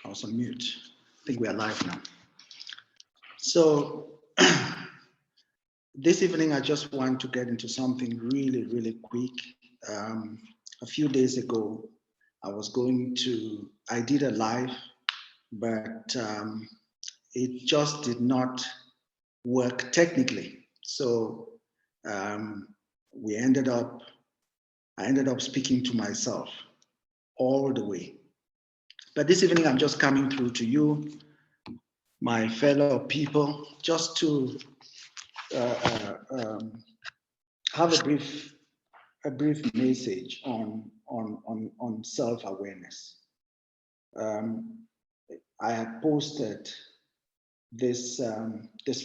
I was on mute. I think we are live now. So this evening, I just want to get into something really, really quick. A few days ago, I did a live, but it just did not work technically. So um, I ended up speaking to myself all the way. But this evening, I'm just coming through to you, my fellow people, just to uh, uh, um, have a brief message on self-awareness. Um, I had posted this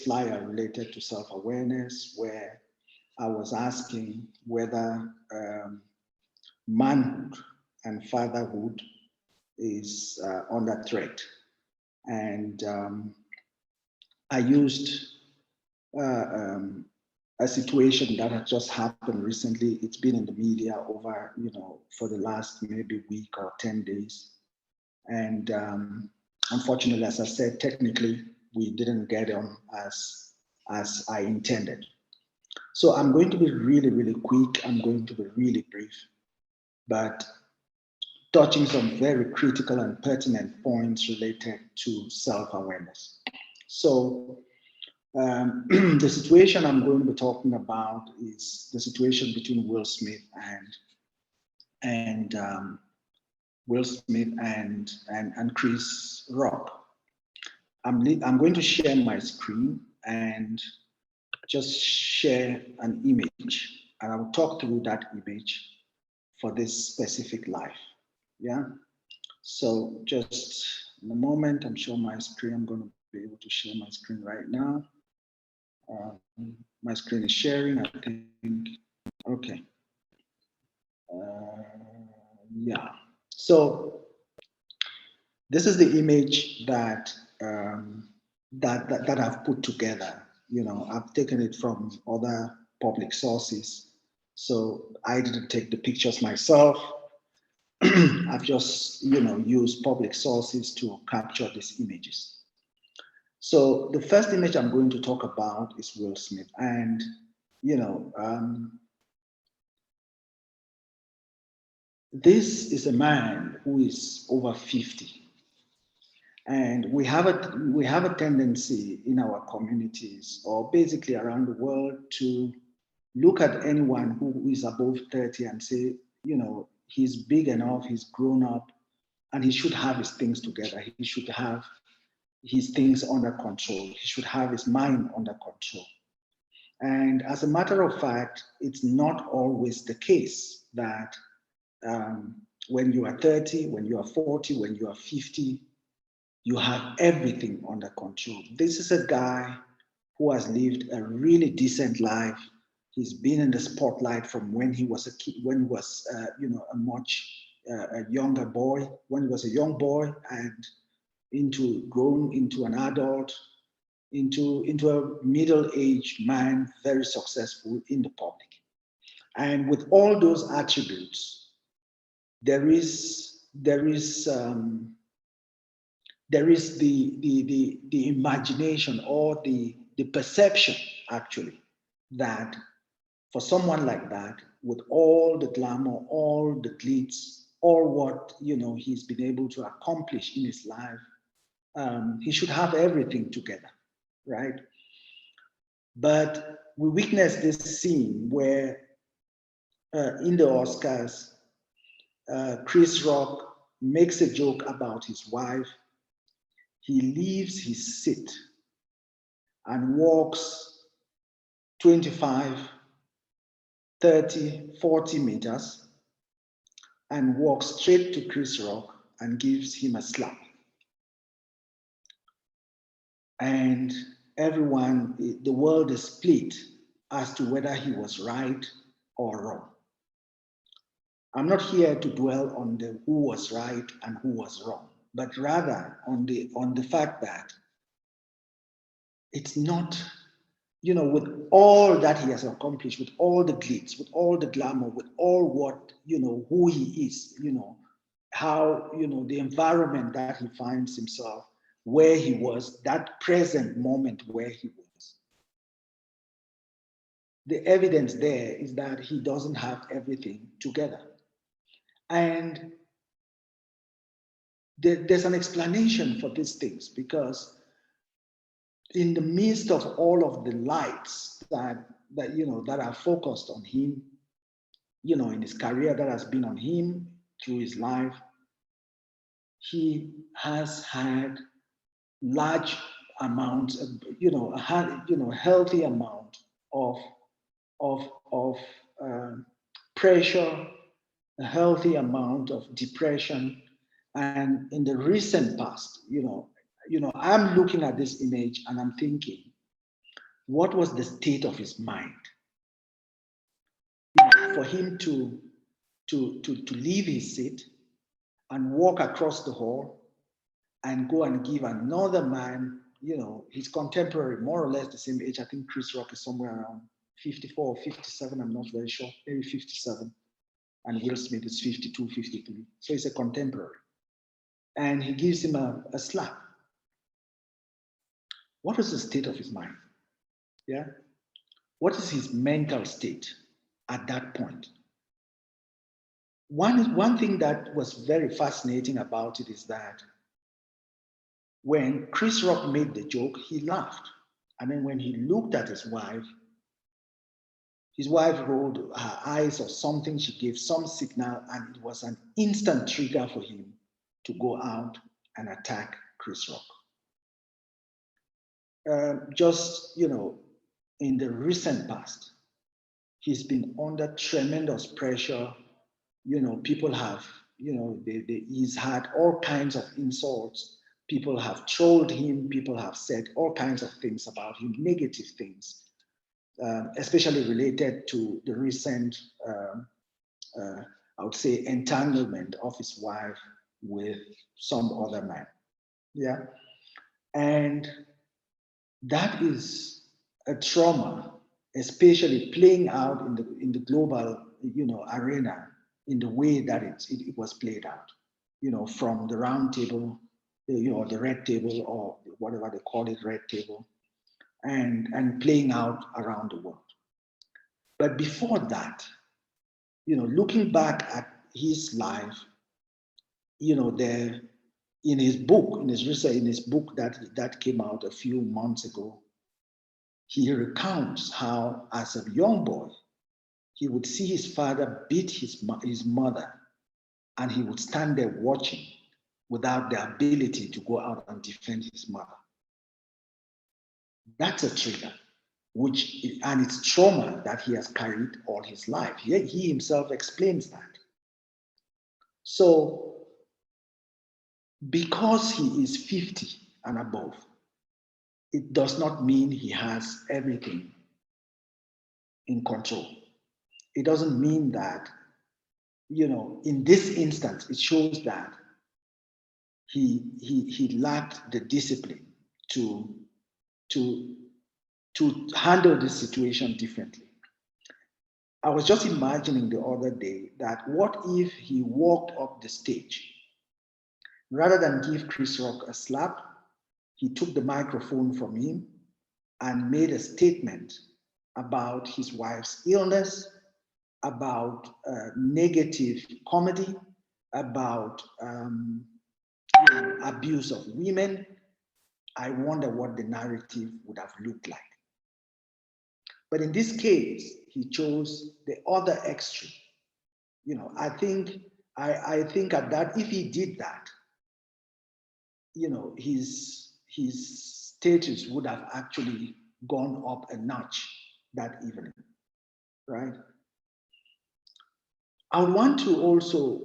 flyer related to self-awareness where I was asking whether manhood and fatherhood is under threat. And I used uh, um, a situation that has just happened recently. It's been in the media over, for the last maybe week or 10 days. And unfortunately, as I said, technically, we didn't get on as I intended. So I'm going to be really, really quick. I'm going to be really brief, but touching some very critical and pertinent points related to self-awareness. So the situation I'm going to be talking about is the situation between Will Smith and Chris Rock. I'm going to share my screen and just share an image, and I will talk through that image for this specific life. Yeah. So just in a moment, I'm showing my screen. I'm going to be able to share my screen right now. My screen is sharing, I think. Okay. Yeah. So this is the image that I've put together. I've taken it from other public sources. So I didn't take the pictures myself. I've just used public sources to capture these images. So the first image I'm going to talk about is Will Smith, and this is a man who is over 50. And we have a tendency in our communities or basically around the world to look at anyone who is above 30 and say, he's big enough, he's grown up, and he should have his things together. He should have his things under control. He should have his mind under control. And as a matter of fact, it's not always the case that when you are 30, when you are 40, when you are 50, you have everything under control. This is a guy who has lived a really decent life. He's been in the spotlight from when he was a kid, when he was, a much a younger boy, when he was a young boy, and grown into an adult, into a middle-aged man, very successful in the public. And with all those attributes, there is the imagination or the perception actually that for someone like that, with all the glamour, all the glitz, all what he's been able to accomplish in his life, he should have everything together, right? But we witnessed this scene where in the Oscars, Chris Rock makes a joke about his wife. He leaves his seat and walks 25, 30, 40 meters and walks straight to Chris Rock and gives him a slap. And everyone, the world is split as to whether he was right or wrong. I'm not here to dwell on the who was right and who was wrong, but rather on the fact that it's not, with all that he has accomplished, with all the glitz, with all the glamour, with all what, who he is, how, the environment that he finds himself, where he was, that present moment where he was. The evidence there is that he doesn't have everything together. And there's an explanation for these things, because in the midst of all of the lights that are focused on him, in his career, that has been on him through his life, he has had large amounts of, healthy amount of of pressure, a healthy amount of depression. And in the recent past, I'm looking at this image and I'm thinking, what was the state of his mind? For him to leave his seat and walk across the hall and go and give another man, his contemporary, more or less the same age. I think Chris Rock is somewhere around 54 or 57, I'm not very sure, maybe 57. And Will Smith is 52, 53. So he's a contemporary. And he gives him a slap. What was the state of his mind? Yeah. What is his mental state at that point? One thing that was very fascinating about it is that when Chris Rock made the joke, he laughed. And then when he looked at his wife rolled her eyes or something, she gave some signal, and it was an instant trigger for him to go out and attack Chris Rock. Just, in the recent past, he's been under tremendous pressure. People have, he's had all kinds of insults. People have trolled him. People have said all kinds of things about him, negative things, especially related to the recent, I would say, entanglement of his wife with some other man. Yeah. And that is a trauma, especially playing out in the global, arena in the way that it was played out, from the round table, the red table, or whatever they call it, red table, and playing out around the world. But before that, looking back at his life, there in his book, in his research, in his book that came out a few months ago, he recounts how, as a young boy, he would see his father beat his mother, and he would stand there watching without the ability to go out and defend his mother. That's a trigger, and it's trauma that he has carried all his life. He himself explains that. So, because he is 50 and above, it does not mean he has everything in control. It doesn't mean that, in this instance, it shows that he lacked the discipline to handle this situation differently. I was just imagining the other day that what if he walked up the stage, rather than give Chris Rock a slap, he took the microphone from him and made a statement about his wife's illness, about negative comedy, about abuse of women. I wonder what the narrative would have looked like. But in this case, he chose the other extreme. I think at that, if he did that, his status would have actually gone up a notch that evening, right? I would want to also,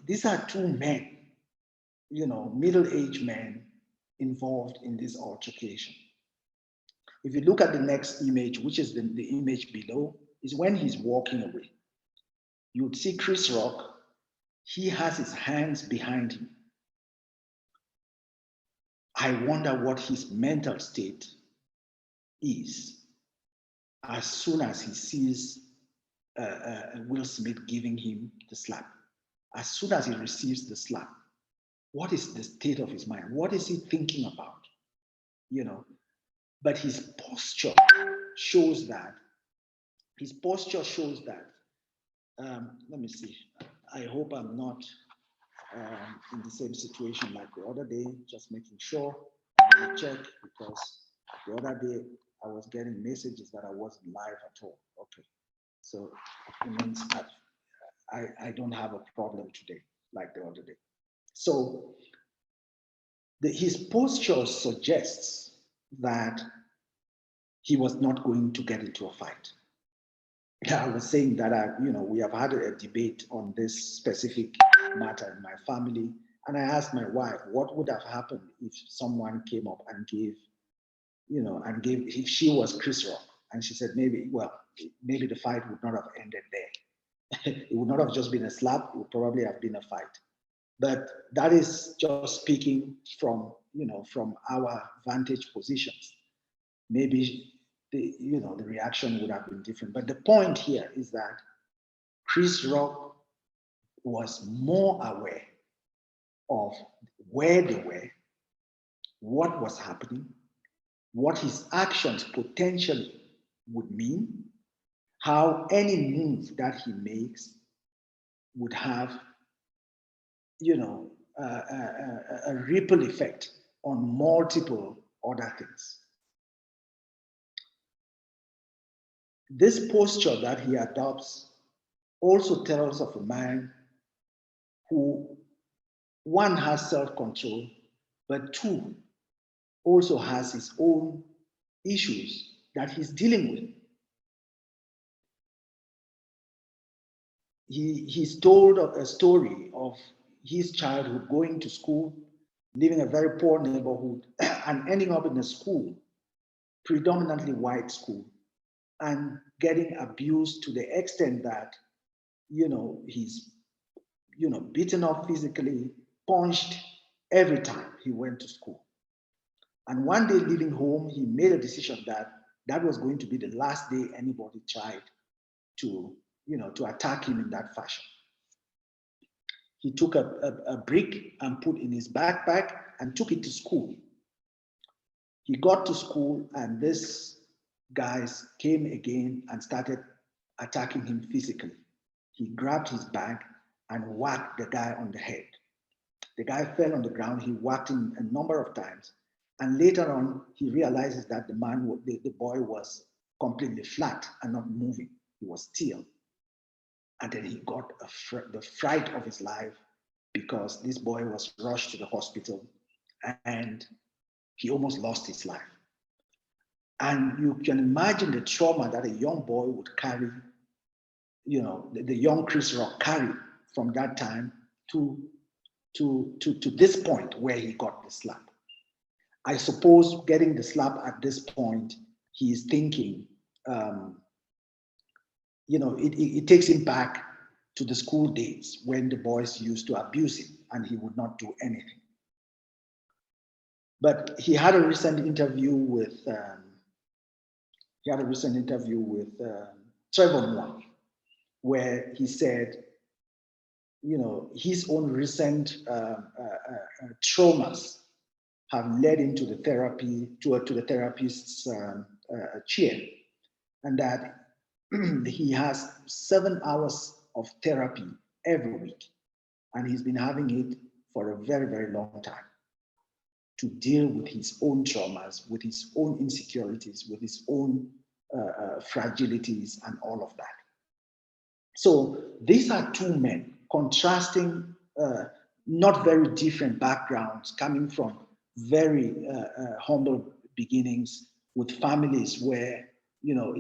these are two men, middle-aged men involved in this altercation. If you look at the next image, which is the image below, is when he's walking away. You would see Chris Rock, he has his hands behind him. I wonder what his mental state is as soon as he sees Will Smith giving him the slap. as soon as he receives the slap, what is the state of his mind? What is he thinking about? You know, but his posture shows that. His posture shows that. Let me see. I hope I'm not in the same situation like the other day, just making sure. I'm going to check because the other day I was getting messages that I wasn't live at all. Okay. So it means that I don't have a problem today like the other day. So his posture suggests that he was not going to get into a fight. I was saying that we have had a debate on this specific matter in my family, and I asked my wife what would have happened if someone came up and gave, if she was Chris Rock, and she said maybe the fight would not have ended there. It would not have just been a slap; it would probably have been a fight. But that is just speaking from our vantage positions. Maybe the reaction would have been different. But the point here is that Chris Rock was more aware of where they were, what was happening, what his actions potentially would mean, how any move that he makes would have, a ripple effect on multiple other things. This posture that he adopts also tells of a man who, one, has self-control, but two, also has his own issues that he's dealing with. He's told a story of his childhood, going to school, living a very poor neighborhood, and ending up in a school, predominantly white school, and getting abused to the extent that, he's, beaten up physically, punched every time he went to school. And one day leaving home, he made a decision that that was going to be the last day anybody tried to attack him in that fashion. He took a brick and put in his backpack and took it to school. He got to school and these guys came again and started attacking him physically. He grabbed his bag and whacked the guy on the head. The guy fell on the ground. He whacked him a number of times. And later on, he realizes that the boy was completely flat and not moving. He was still. And then he got the fright of his life because this boy was rushed to the hospital and he almost lost his life. And you can imagine the trauma that a young boy would carry, the young Chris Rock carried from that time to this point where he got the slap. I suppose getting the slap at this point, he is thinking, it takes him back to the school days when the boys used to abuse him and he would not do anything. But he had a recent interview with Trevor Noah, where he said, his own recent traumas have led him to the therapist's chair, and that he has 7 hours of therapy every week, and he's been having it for a very, very long time to deal with his own traumas, with his own insecurities, with his own fragilities, and all of that. So these are two men contrasting, not very different backgrounds, coming from very humble beginnings, with families where, Will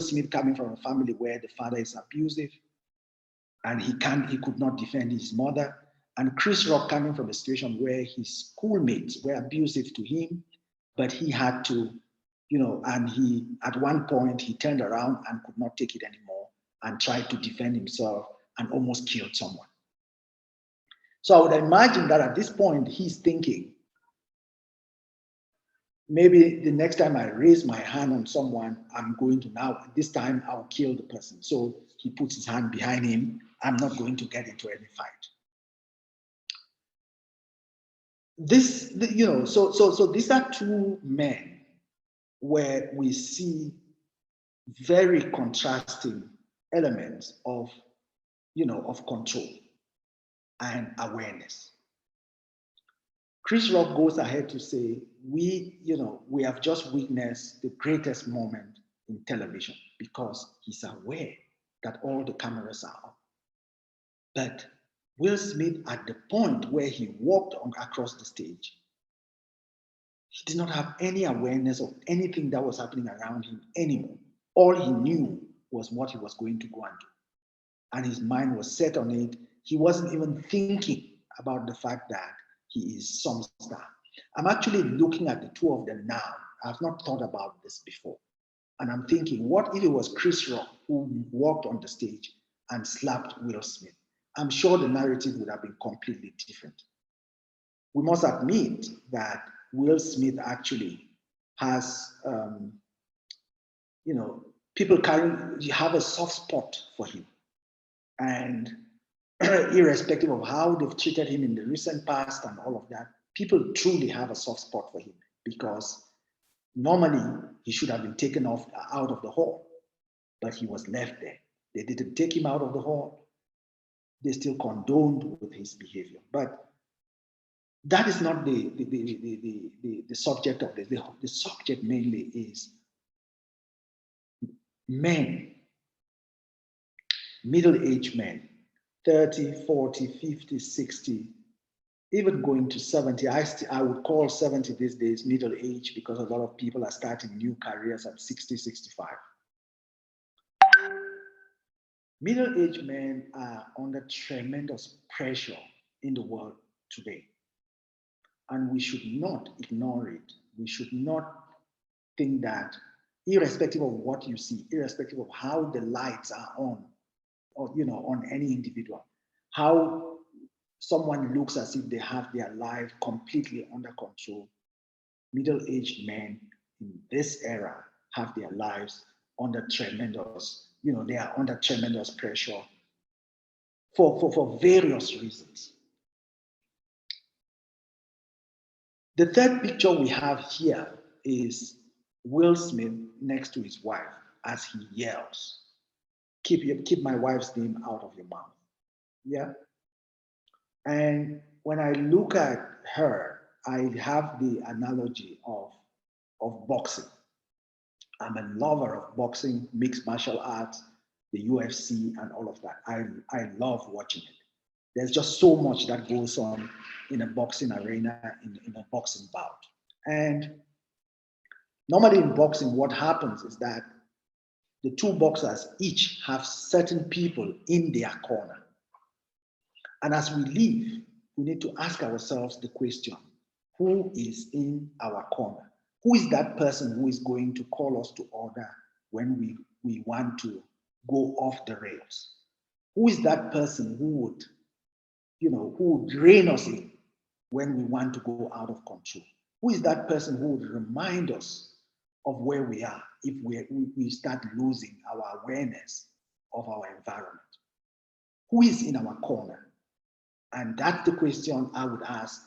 Smith coming from a family where the father is abusive and he could not defend his mother. And Chris Rock coming from a situation where his schoolmates were abusive to him, but he had to, and he, at one point, he turned around and could not take it anymore and tried to defend himself and almost killed someone. So I would imagine that at this point, he's thinking, maybe the next time I raise my hand on someone, I'm going to now, this time I'll kill the person. So he puts his hand behind him. I'm not going to get into any fight. So these are two men where we see very contrasting elements of, of control and awareness. Chris Rock goes ahead to say, we have just witnessed the greatest moment in television because he's aware that all the cameras are on. But Will Smith, at the point where he walked across the stage, he did not have any awareness of anything that was happening around him anymore. All he knew was what he was going to go and do. And his mind was set on it. He wasn't even thinking about the fact that he is some star. I'm actually looking at the two of them now. I've not thought about this before. And I'm thinking, what if it was Chris Rock who walked on the stage and slapped Will Smith? I'm sure the narrative would have been completely different. We must admit that Will Smith actually has, people have a soft spot for him. And irrespective of how they've treated him in the recent past and all of that, people truly have a soft spot for him because normally he should have been taken out of the hall, but he was left there. They didn't take him out of the hall. They still condoned with his behavior. But that is not the subject of this. The subject mainly is men, middle-aged men, 30, 40, 50, 60, even going to 70. I would call 70 these days middle age because a lot of people are starting new careers at 60, 65. Middle-aged men are under tremendous pressure in the world today. And we should not ignore it. We should not think that, irrespective of what you see, irrespective of how the lights are on, or on any individual, how someone looks as if they have their life completely under control, middle-aged men in this era have their lives under tremendous, they are under tremendous pressure for various reasons. The third picture we have here is Will Smith next to his wife as he yells, keep my wife's name out of your mouth. Yeah. And when I look at her, I have the analogy of boxing. I'm a lover of boxing, mixed martial arts, the UFC, and all of that. I love watching it. There's just so much that goes on in a boxing arena, in a boxing bout. And normally in boxing, what happens is that the two boxers each have certain people in their corner. And as we leave, we need to ask ourselves the question, who is in our corner? Who is that person who is going to call us to order when we want to go off the rails? Who is that person who would rein us in when we want to go out of control? Who is that person who would remind us of where we are if we start losing our awareness of our environment? Who is in our corner? And that's the question I would ask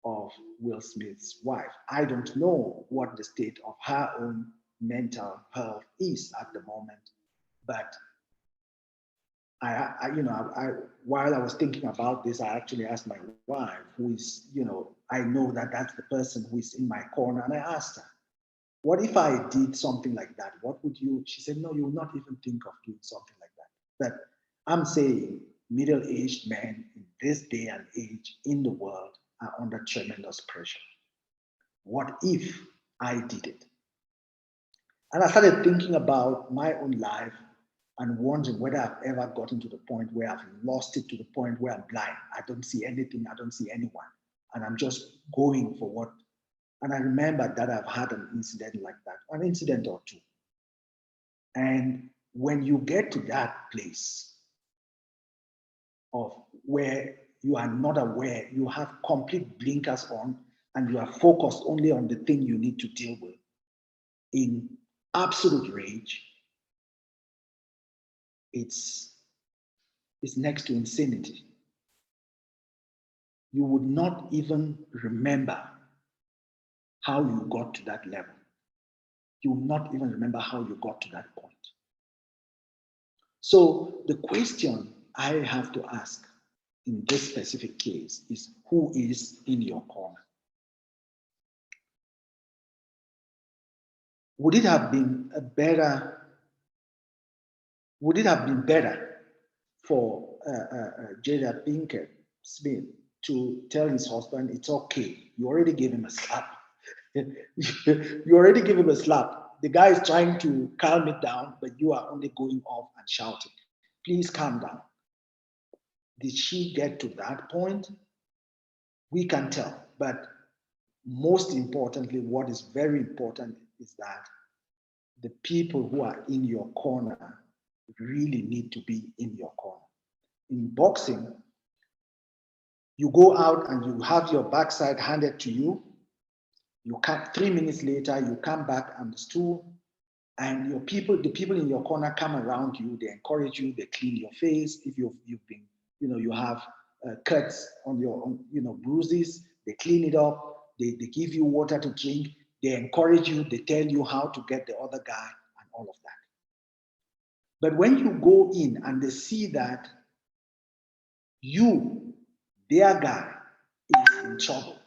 of Will Smith's wife. I don't know what the state of her own mental health is at the moment, but while I was thinking about this, I actually asked my wife, who is, I know that that's the person who is in my corner, and I asked her, what if I did something like that? What would you? She said, no, you would not even think of doing something like that. But I'm saying middle-aged men in this day and age in the world are under tremendous pressure. What if I did it? And I started thinking about my own life and wondering whether I've ever gotten to the point where I've lost it to the point where I'm blind. I don't see anything, I don't see anyone. And I'm just going for what. And I remember that I've had an incident like that, an incident or two. And when you get to that place of where you are not aware, you have complete blinkers on, and you are focused only on the thing you need to deal with, in absolute rage, it's next to insanity. You would not even remember how you got to that level. You will not even remember how you got to that point. So the question I have to ask in this specific case is, who is in your corner? Would it have been better for Jada Pinkett Smith to tell his husband, it's okay, you already gave him a slap. You already gave him a slap. The guy is trying to calm it down, but you are only going off and shouting. Please calm down. Did she get to that point? We can tell. But most importantly, what is very important is that the people who are in your corner really need to be in your corner. In boxing, you go out and you have your backside handed to you. You come 3 minutes later, you come back on the stool, and the people in your corner come around you. They encourage you. They clean your face. If you've been, you have cuts on your, bruises. They clean it up. They give you water to drink. They encourage you. They tell you how to get the other guy and all of that. But when you go in and they see that you, their guy, is in trouble,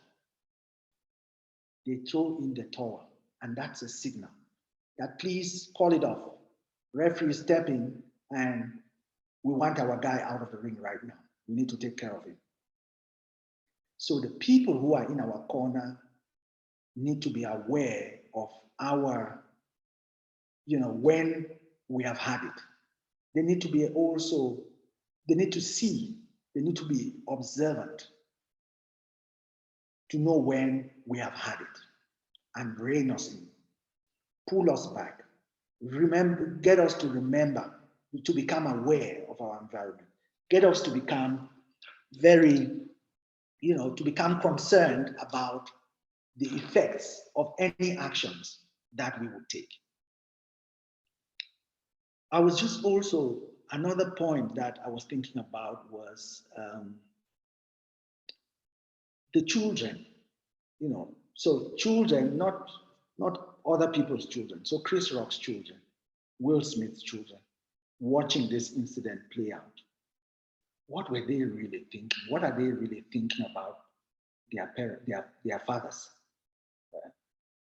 they throw in the towel, and that's a signal that please call it off. Referee step in, and we want our guy out of the ring right now. We need to take care of him. So the people who are in our corner need to be aware of our, when we have had it. They need to be also, they need to see, they need to be observant to know when we have had it and rein us in, pull us back, get us to remember, to become aware of our environment, get us to become very, to become concerned about the effects of any actions that we would take. I was just also, another point that I was thinking about was the children, so children, not other people's children. So Chris Rock's children, Will Smith's children, watching this incident play out. What were they really thinking? What are they really thinking about their parents, their fathers?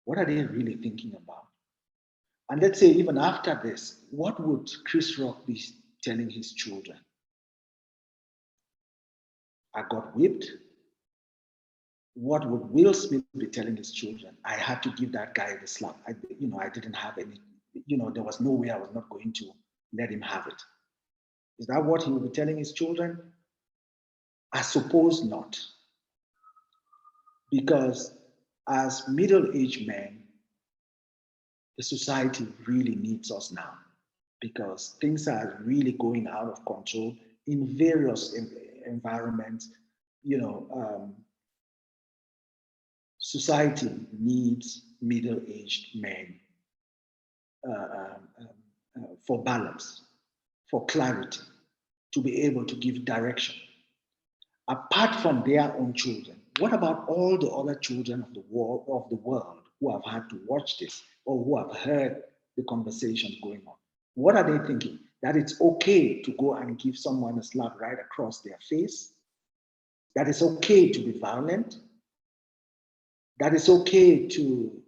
What are they really thinking about? And let's say even after this, what would Chris Rock be telling his children? I got whipped. What would Will Smith be telling his children? I had to give that guy the slap. I didn't have any, there was no way I was not going to let him have it. Is that what he will be telling his children? I suppose not. Because as middle-aged men, the society really needs us now, because things are really going out of control in various environments. Society needs middle-aged men for balance, for clarity, to be able to give direction. Apart from their own children, what about all the other children of the world who have had to watch this or who have heard the conversations going on? What are they thinking? That it's okay to go and give someone a slap right across their face? That it's okay to be violent? That it's okay to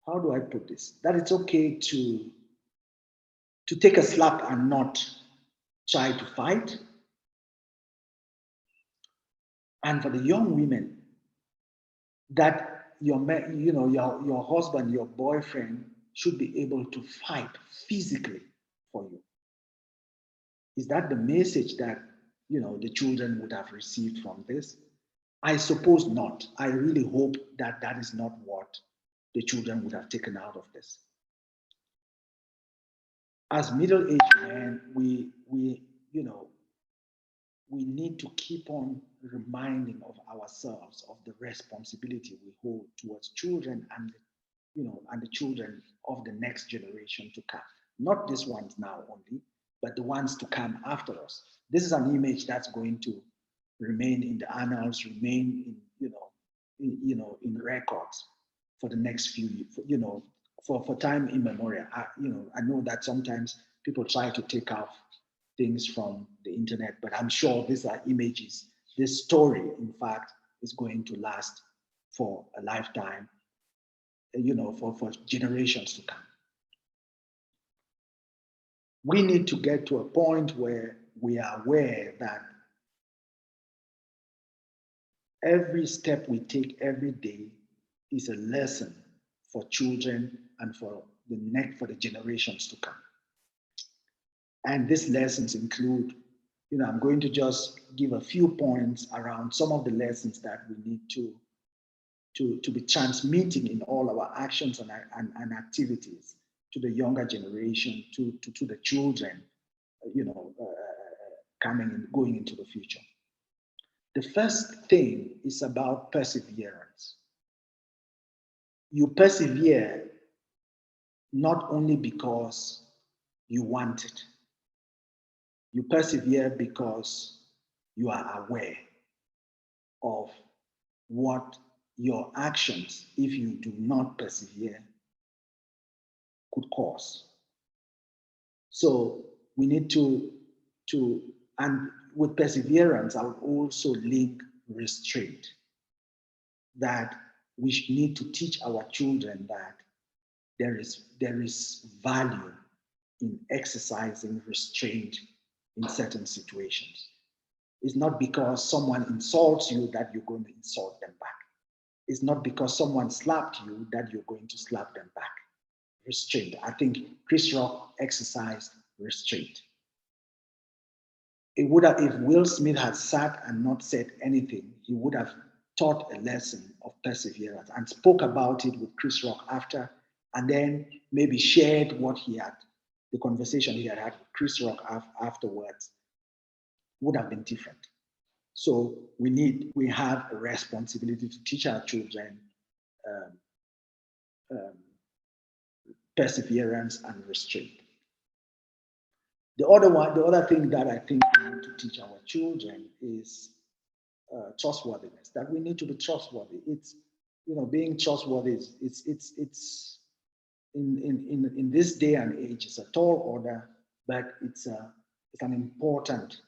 how do I put this? That it's okay to take a slap and not try to fight? And for the young women, that your husband, your boyfriend should be able to fight physically for you. Is that the message that the children would have received from this? I suppose not. I really hope that that is not what the children would have taken out of this. As middle-aged men, we need to keep on reminding of ourselves of the responsibility we hold towards children and and the children of the next generation to come. Not these ones now only, but the ones to come after us. This is an image that's going to remain in the annals, remain in, in records for the next few, for time immemorial. I know that sometimes people try to take off things from the internet, but I'm sure these are images. This story, in fact, is going to last for a lifetime, for generations to come. We need to get to a point where we are aware that every step we take every day is a lesson for children and for the generations to come. And these lessons include, I'm going to just give a few points around some of the lessons that we need to be transmitting in all our actions and activities to the younger generation, to the children, coming and going into the future. The first thing is about perseverance. You persevere not only because you want it, you persevere because you are aware of what your actions, if you do not persevere, could cause. So we need to and with perseverance, I would also link restraint. That we need to teach our children that there is value in exercising restraint in certain situations. It's not because someone insults you that you're going to insult them back. It's not because someone slapped you that you're going to slap them back. Restraint. I think Chris Rock exercised restraint. It would have, if Will Smith had sat and not said anything, he would have taught a lesson of perseverance and spoke about it with Chris Rock after, and then maybe shared what he had, the conversation he had with Chris Rock afterwards would have been different. So we have a responsibility to teach our children um, um, perseverance and restraint. The other thing that I think we need to teach our children is trustworthiness. That we need to be trustworthy. It's being trustworthy is it's in this day and age, it's a tall order, but it's an important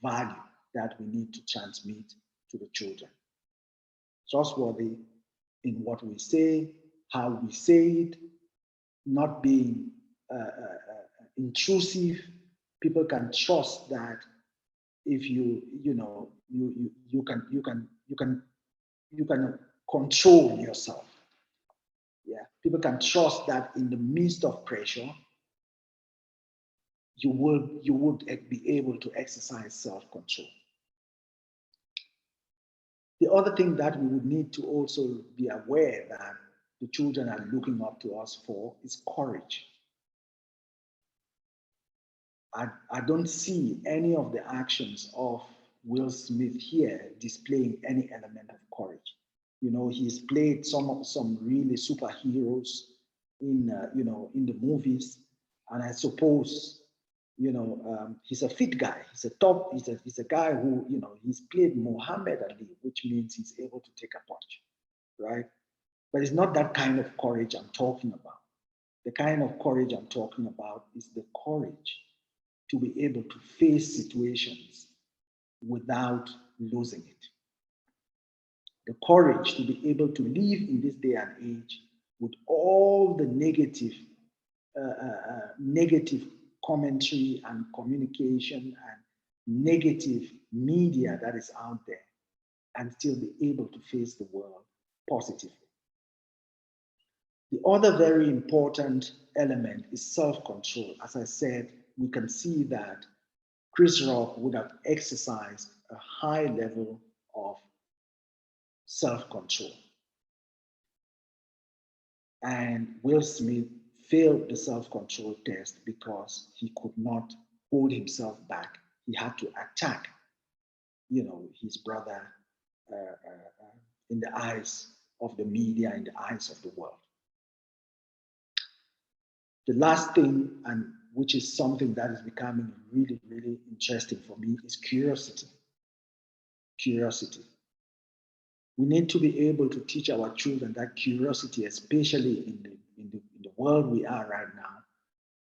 value that we need to transmit to the children. Trustworthy in what we say, how we say it, not being intrusive. People can trust that if you can control yourself. Yeah, people can trust that in the midst of pressure, you would be able to exercise self-control. The other thing that we would need to also be aware that the children are looking up to us for is courage. I don't see any of the actions of Will Smith here displaying any element of courage. He's played some really superheroes in in the movies, and I suppose he's a fit guy. He's a guy who he's played Muhammad Ali, which means he's able to take a punch, right? But it's not that kind of courage I'm talking about. The kind of courage I'm talking about is the courage to be able to face situations without losing it. The courage to be able to live in this day and age with all the negative commentary and communication and negative media that is out there, and still be able to face the world positively. The other very important element is self-control. As I said, we can see that Chris Rock would have exercised a high level of self-control. And Will Smith failed the self-control test because he could not hold himself back. He had to attack, his brother in the eyes of the media, in the eyes of the world. The last thing, and which is something that is becoming really, really interesting for me, is curiosity. Curiosity. We need to be able to teach our children that curiosity, especially in the world we are right now,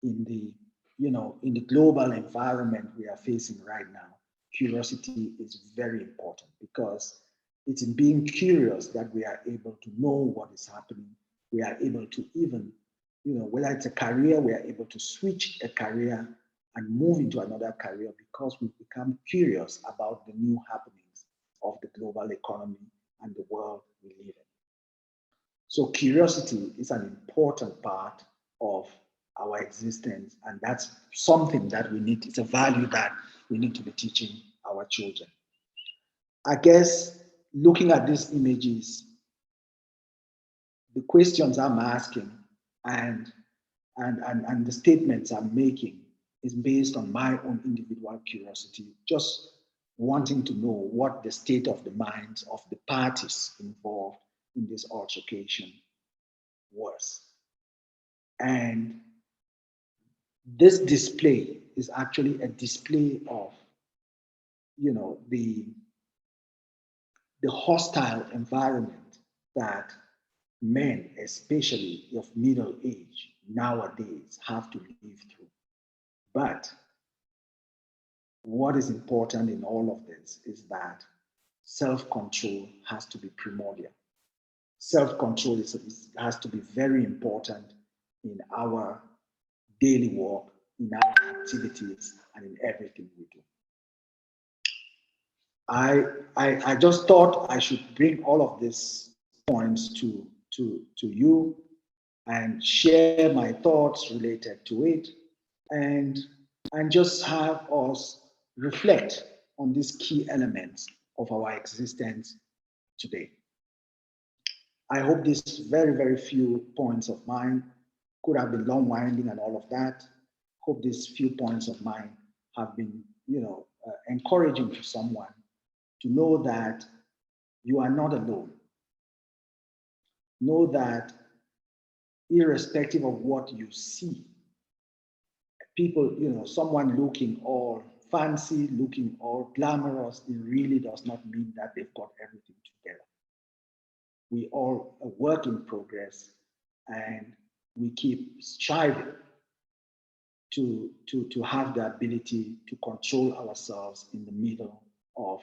in the in the global environment we are facing right now. Curiosity is very important because it's in being curious that we are able to know what is happening. We are able to even, whether it's a career, we are able to switch a career and move into another career because we become curious about the new happenings of the global economy and the world we live in. So curiosity is an important part of our existence, and that's something that we need. It's a value that we need to be teaching our children. I guess looking at these images, the questions I'm asking and the statements I'm making is based on my own individual curiosity, just wanting to know what the state of the minds of the parties involved in this altercation was. And this display is actually a display of, the hostile environment that men, especially of middle age, nowadays have to live through. But what is important in all of this is that self-control has to be primordial. Self-control has to be very important in our daily work, in our activities, and in everything we do. I just thought I should bring all of these points to you and share my thoughts related to it, and just have us reflect on these key elements of our existence today. I hope these very, very few points of mine could have been long winding and all of that. Hope these few points of mine have been, encouraging to someone to know that you are not alone. Know that irrespective of what you see, people, someone looking all fancy, looking all glamorous, it really does not mean that they've got everything together. We all a work in progress, and we keep striving to have the ability to control ourselves in the middle of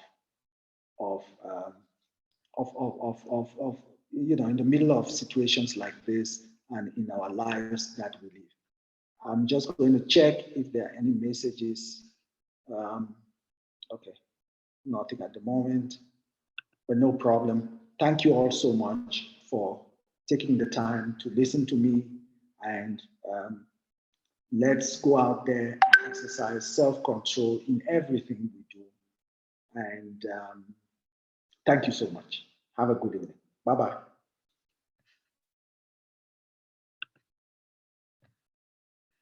in the middle of situations like this and in our lives that we live. I'm just going to check if there are any messages. Okay, nothing at the moment, but no problem. Thank you all so much for taking the time to listen to me, and let's go out there and exercise self-control in everything we do. And thank you so much. Have a good evening. Bye-bye.